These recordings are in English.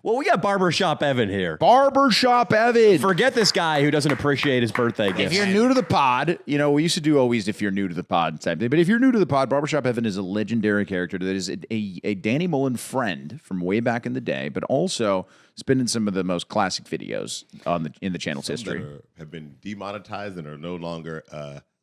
Well, we got Barbershop Evan here. Barbershop Evan. Forget this guy who doesn't appreciate his birthday gift. If you're new to the pod, you know, we used to do always if you're new to the pod type thing. But if you're new to the pod, Barbershop Evan is a legendary character that is a Danny Mullen friend from way back in the day, but also has been in some of the most classic videos in the channel's history. Have been demonetized and are no longer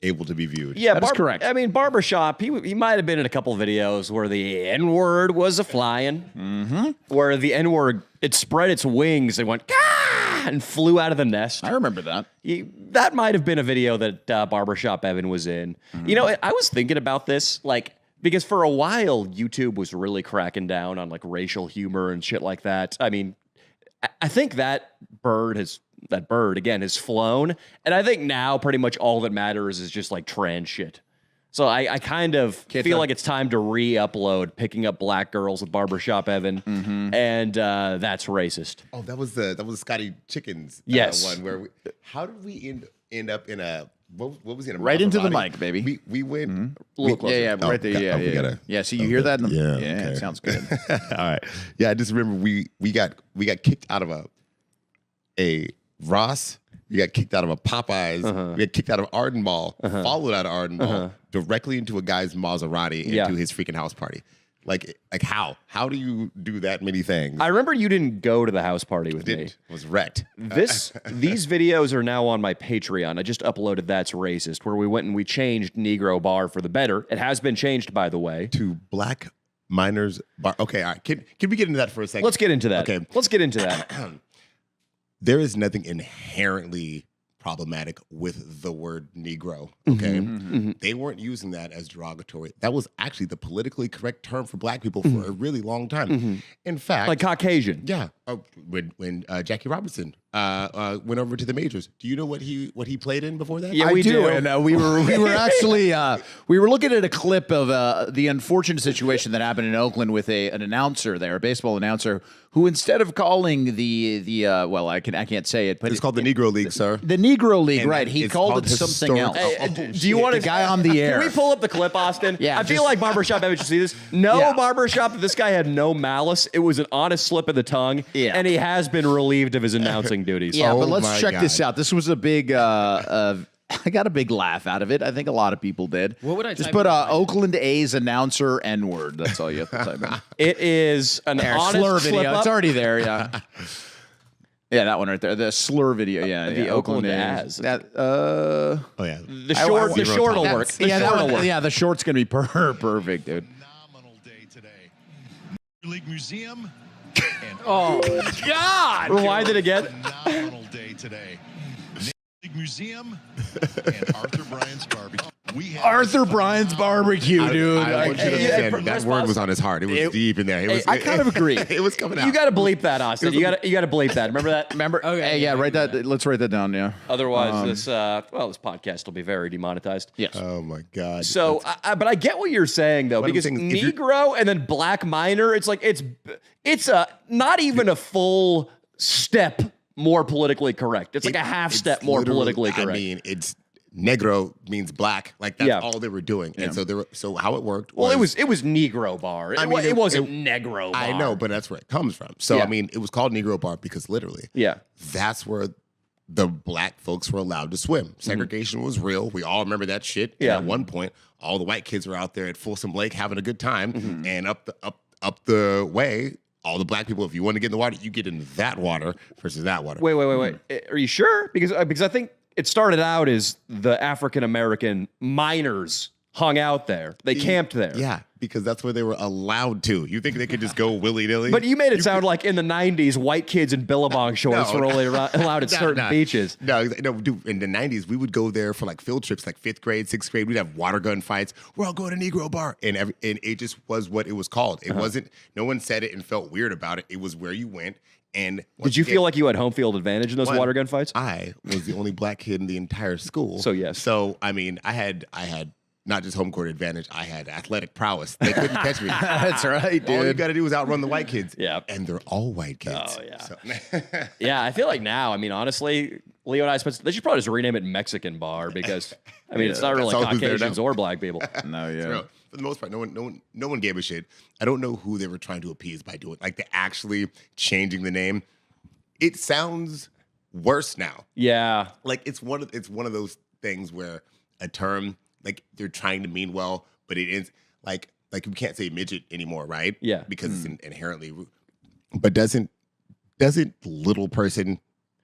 able to be viewed. Yeah, that is correct. I mean, Barbershop, he might have been in a couple of videos where the N-word was a-flying, where the N-word, it spread its wings and went, Gah! And flew out of the nest. I remember that. That might have been a video that Barbershop Evan was in. You know, I was thinking about this, like, because for a while, YouTube was really cracking down on, like, racial humor and shit like that. I mean, I think that bird, again, has flown. And I think now pretty much all that matters is just like trans shit. So I kind of feel like it's time to re-upload Picking Up Black Girls with Barbershop Evan. And that's racist. Oh, that was the Scotty Chickens one where how did we end up in a what was it? Right into the mic, baby. We went a little closer. Yeah, right there. Yeah, so you hear that? Okay. Sounds good. All right. Yeah, I just remember we got kicked out of a Ross. We got kicked out of a Popeyes. We got kicked out of Arden Mall. Followed out of Arden Mall directly into a guy's Maserati into his freaking house party. Like how? How do you do that many things? I remember you didn't go to the house party with me. Was wrecked. These videos are now on my Patreon. I just uploaded That's Racist, where we went and we changed Negro Bar for the better. It has been changed, by the way. To Black Miners Bar. Okay, all right. Can we get into that for a second? Let's get into that. Okay. Let's get into that. There is nothing inherently problematic with the word Negro, okay? They weren't using that as derogatory. That was actually the politically correct term for black people for a really long time. In fact... Like Caucasian. Yeah. When Jackie Robinson went over to the majors, do you know what he played in before that? Yeah, I we do. And we were actually we were looking at a clip of the unfortunate situation that happened in Oakland with an announcer there, a baseball announcer, who instead of calling the well, I can't say it, but It's called the Negro League, sir. The Negro League, And right? He it's called called it something historic- else. Do you want The guy on the air? Can we pull up the clip, Austin? Yeah, I feel just- like Barbershop Evan should see this. No Yeah. Barbershop. This guy had no malice. It was an honest slip of the tongue. Yeah. And he has been relieved of his announcing duties. Yeah, Oh but let's my check this God. out. This was a big. I got a big laugh out of it. I think a lot of people did. What would I just type put in? Oakland A's announcer N-word. That's all you have to type in. It is an honest slur slip video. up. It's already there. Yeah. Yeah, that one right there. The slur video. Yeah, The Oakland A's. As. That. Oh, yeah. The short will work. The Yeah, short will work. yeah. The short's gonna be perfect, dude. Phenomenal day today. League Museum. And Oh, God. Rewind it again. phenomenal day today. League Museum and Arthur Bryant's barbecue. We have Arthur Bryant's barbecue, dude. I want you to understand that word was on his heart. It was deep in there. I kind of agree. It was coming out. You got to bleep that, Austin. You got to bleep that. Remember that? Remember? Okay, Hey, yeah, write that. Let's write that down. Yeah. Otherwise, this podcast will be very demonetized. Yes. Oh my God. So, but I get what you're saying though, What I'm because saying is if Negro and then Black Miner, it's like it's a not even a full step more politically correct. It's like a half step more literally- politically correct. I mean, it's negro means black. Like that's Yeah. all they were doing. And so how it worked. Well, it was Negro Bar. It wasn't Negro Bar. I know, but that's where it comes from. So Yeah. I mean, it was called Negro Bar because literally, that's where the black folks were allowed to swim. Segregation was real. We all remember that shit. And Yeah. at one point, all the white kids were out there at Folsom Lake having a good time, and up the way, all the black people, if you want to get in the water, you get in that water versus that water. Wait. Are you sure? Because I think it started out as the African American miners hung out there. They camped there. Yeah, because that's where they were allowed to. You think they could just go willy-nilly? But you made it sound like in the 90s, white kids in Billabong shorts were only allowed at certain beaches. No, dude, in the 90s, we would go there for like field trips, like 5th grade, 6th grade. We'd have water gun fights. We're all going to Negro Bar. And it just was what it was called. It wasn't, no one said it and felt weird about it. It was where you went. And Did you feel like you had home field advantage in those water gun fights? I was the only black kid in the entire school. So, yes. So, I mean, I had not just home court advantage. I had athletic prowess. They couldn't catch me. That's right, All you dude. got to do is outrun the white kids. Yeah. And they're all white kids. Oh, yeah. So. Yeah, I feel like now, I mean, honestly, Leo and I spent, they should probably just rename it Mexican Bar because, I mean, it's not really That's all who's there Caucasians now. or black people. No, yeah. Bro, for the most part, no one gave a shit. I don't know who they were trying to appease by doing like they actually changing the name. It sounds worse now. Yeah. Like it's one of those things where a term like they're trying to mean well, but it is like we can't say midget anymore, right? Yeah. because it's inherently rude. But doesn't little person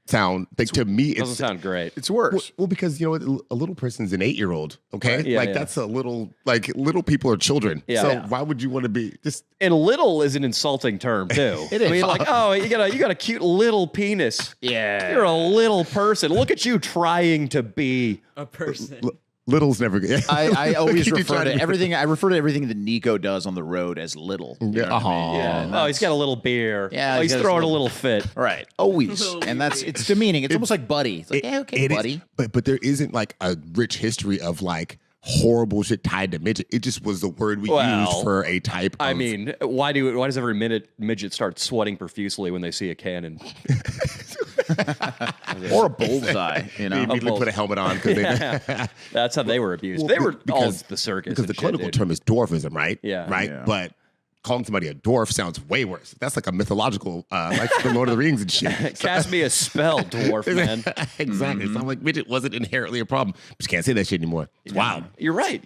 sound like to me? It Doesn't sound great. It's worse. well, because you know a little person's an 8-year-old, okay? Right. Yeah, like yeah. that's a little little people are children. Yeah. So Yeah. why would you want to be just? And little is an insulting term too. It I is. mean, like, oh, you got a cute little penis. Yeah. You're a little person. Look at you trying to be. A person. Little's never good. I always Keep refer trying to to- everything. I refer to everything that Nico does on the road as little. You know what I mean? Yeah. Yeah. Oh, he's got a little beer. Yeah, Oh, he's he's got his throwing a little- little fit. Right. Always. And it's demeaning. It's almost like buddy. It's like, yeah, okay, It is, buddy. but there isn't like a rich history of like horrible shit tied to midget. It just was the word we Well, used for a type. I of, mean, why does every midget start sweating profusely when they see a cannon? Or a bullseye, you they know? immediately put a helmet on because they. That's how they were abused. Well, they were all because- the circus. Because and the shit, clinical dude. term is dwarfism, right? Yeah. Right. Yeah. But calling somebody a dwarf sounds way worse. That's like a mythological, like the Lord of the Rings and shit. Cast me a spell, dwarf man. Exactly. So I'm like, midget wasn't inherently a problem. Just can't say that shit anymore. It's wild. You're right.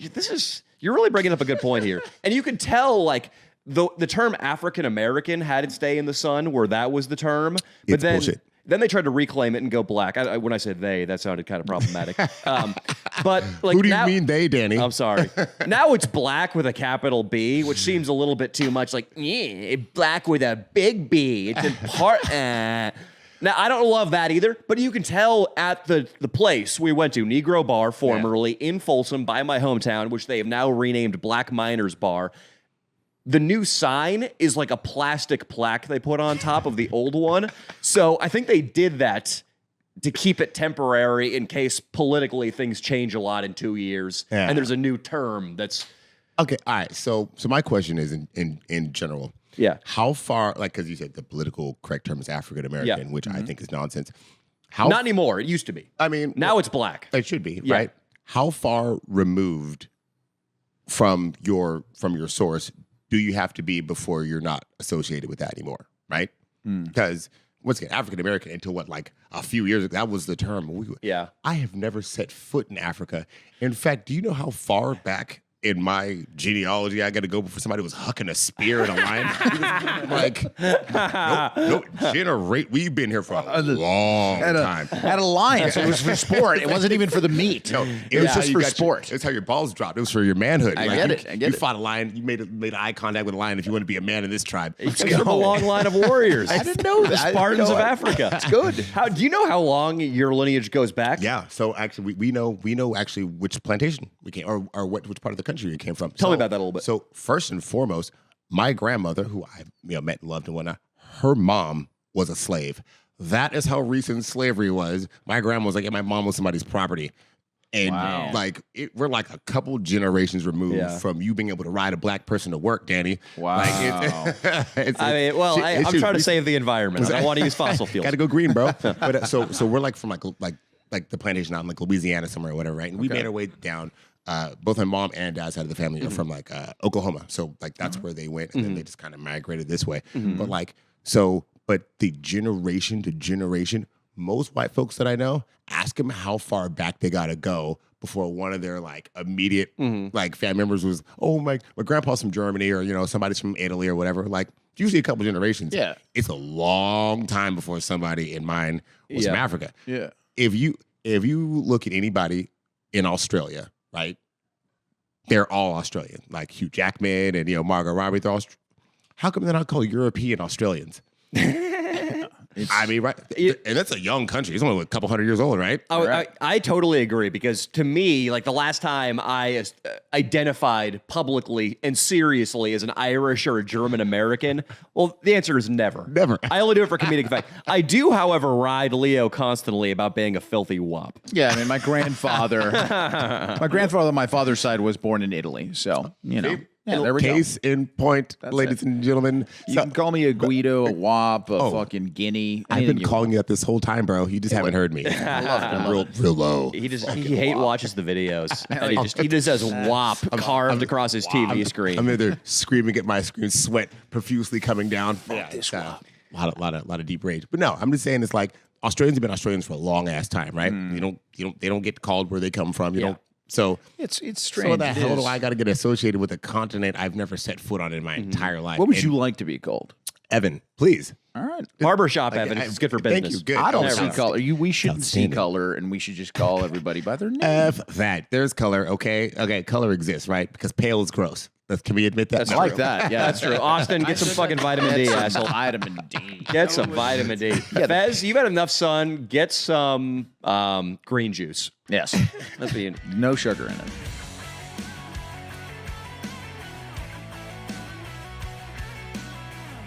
You're really bringing up a good point here, and you can tell like the term African American had its day in the sun, where that was the term, but It's then. bullshit. Then they tried to reclaim it and go black. When I said they, that sounded kind of problematic. But like, Who do you now, mean they, Danny? I'm sorry. Now it's black with a capital B, which seems a little bit too much. Like, yeah, black with a big B. It's in part. Now I don't love that either, but you can tell at the place we went to, Negro Bar, formerly in Folsom by my hometown, which they have now renamed Black Miners Bar. The new sign is like a plastic plaque they put on top of the old one. So I think they did that to keep it temporary in case politically things change a lot in 2 years. Yeah. And there's a new term that's, Okay, all right. So my question is in general. yeah. How far, like, because you said the political correct term is African American, Yeah. which I think is nonsense. How? Not anymore. It used to be. I mean, Now it's black. it should be Yeah. right. How far removed from your source do you have to be before you're not associated with that anymore? Right? Because once again, African American until what, like a few years ago, that was the term. Yeah. I have never set foot in Africa. In fact, do you know how far back in my genealogy I got to go before somebody was hucking a spear at a lion? Like, we've been here for a long time. At a lion, so it was for sport. It wasn't even for the meat. No, it was how just you for got sport. It's how your balls dropped. It was for your manhood. I Like, get you, it. I get you it. fought a lion. You made eye contact with a lion if you want to be a man in this tribe. It's from a long line of warriors. I didn't know that. The Spartans of Africa. It's good. How do you know how long your lineage goes back? Yeah. So actually, we know actually which plantation we came or which part of the country we came from. Tell me about that a little bit. So first and foremost, my grandmother, who I met and loved and whatnot, her mom was a slave. That is how recent slavery was. My grandma was like, yeah, my mom was somebody's property. And Wow. we're like a couple generations removed Yeah. from you being able to ride a black person to work, Danny. Wow. I I'm trying to save the environment. I don't want to use fossil fuels. Got to go green, bro. But so we're like from like the plantation out in like Louisiana somewhere or whatever, right? And we made our way down. Both my mom and dad's side of the family are from like Oklahoma, so like that's where they went, and then they just kind of migrated this way. But like but the generation to generation, most white folks that I know, ask them how far back they got to go before one of their like immediate like family members was, oh my grandpa's from Germany, or somebody's from Italy or whatever. Like usually a couple generations. Yeah. It's a long time before somebody in mine was from Yeah. Africa. Yeah. If you look at anybody in Australia, right? They're all Australian, like Hugh Jackman and Margot Robbie. They're all. How come they're not called European Australians? I mean, right? And that's a young country. It's only a couple hundred years old, right? I totally agree because to me, like the last time I identified publicly and seriously as an Irish or a German American, well, the answer is never. Never. I only do it for comedic effect. I do, however, ride Leo constantly about being a filthy wop. Yeah, I mean, my grandfather on my father's side was born in Italy, so you know. Yeah, there we go. Case in point, ladies and gentlemen. You can call me a Guido, a Wop, a fucking Guinea. I've been calling you that this whole time, bro. You just haven't heard me. real low. He hate watches the videos. And he just has WAP carved across his TV screen. I'm either screaming at my screen, sweat profusely coming down. Yeah, a lot of deep rage. But no, I'm just saying it's like Australians have been Australians for a long ass time, right? They don't get called where they come from. You don't. So it's strange. So the hell do I got to get associated with a continent I've never set foot on in my entire life? What would you like to be called? Evan, please. All right. Barbershop Evan. It's good for business. Thank you. Good. I don't see color. We shouldn't see color, and we should just call everybody by their name. F that. There's color, okay? Okay, color exists, right? Because pale is gross. Can we admit that? That's like that. Yeah, that's true. Austin, get some fucking vitamin D, asshole. Vitamin D. Get some vitamin D. Fez, you've had enough sun. Get some green juice. Yes. That's being no sugar in it.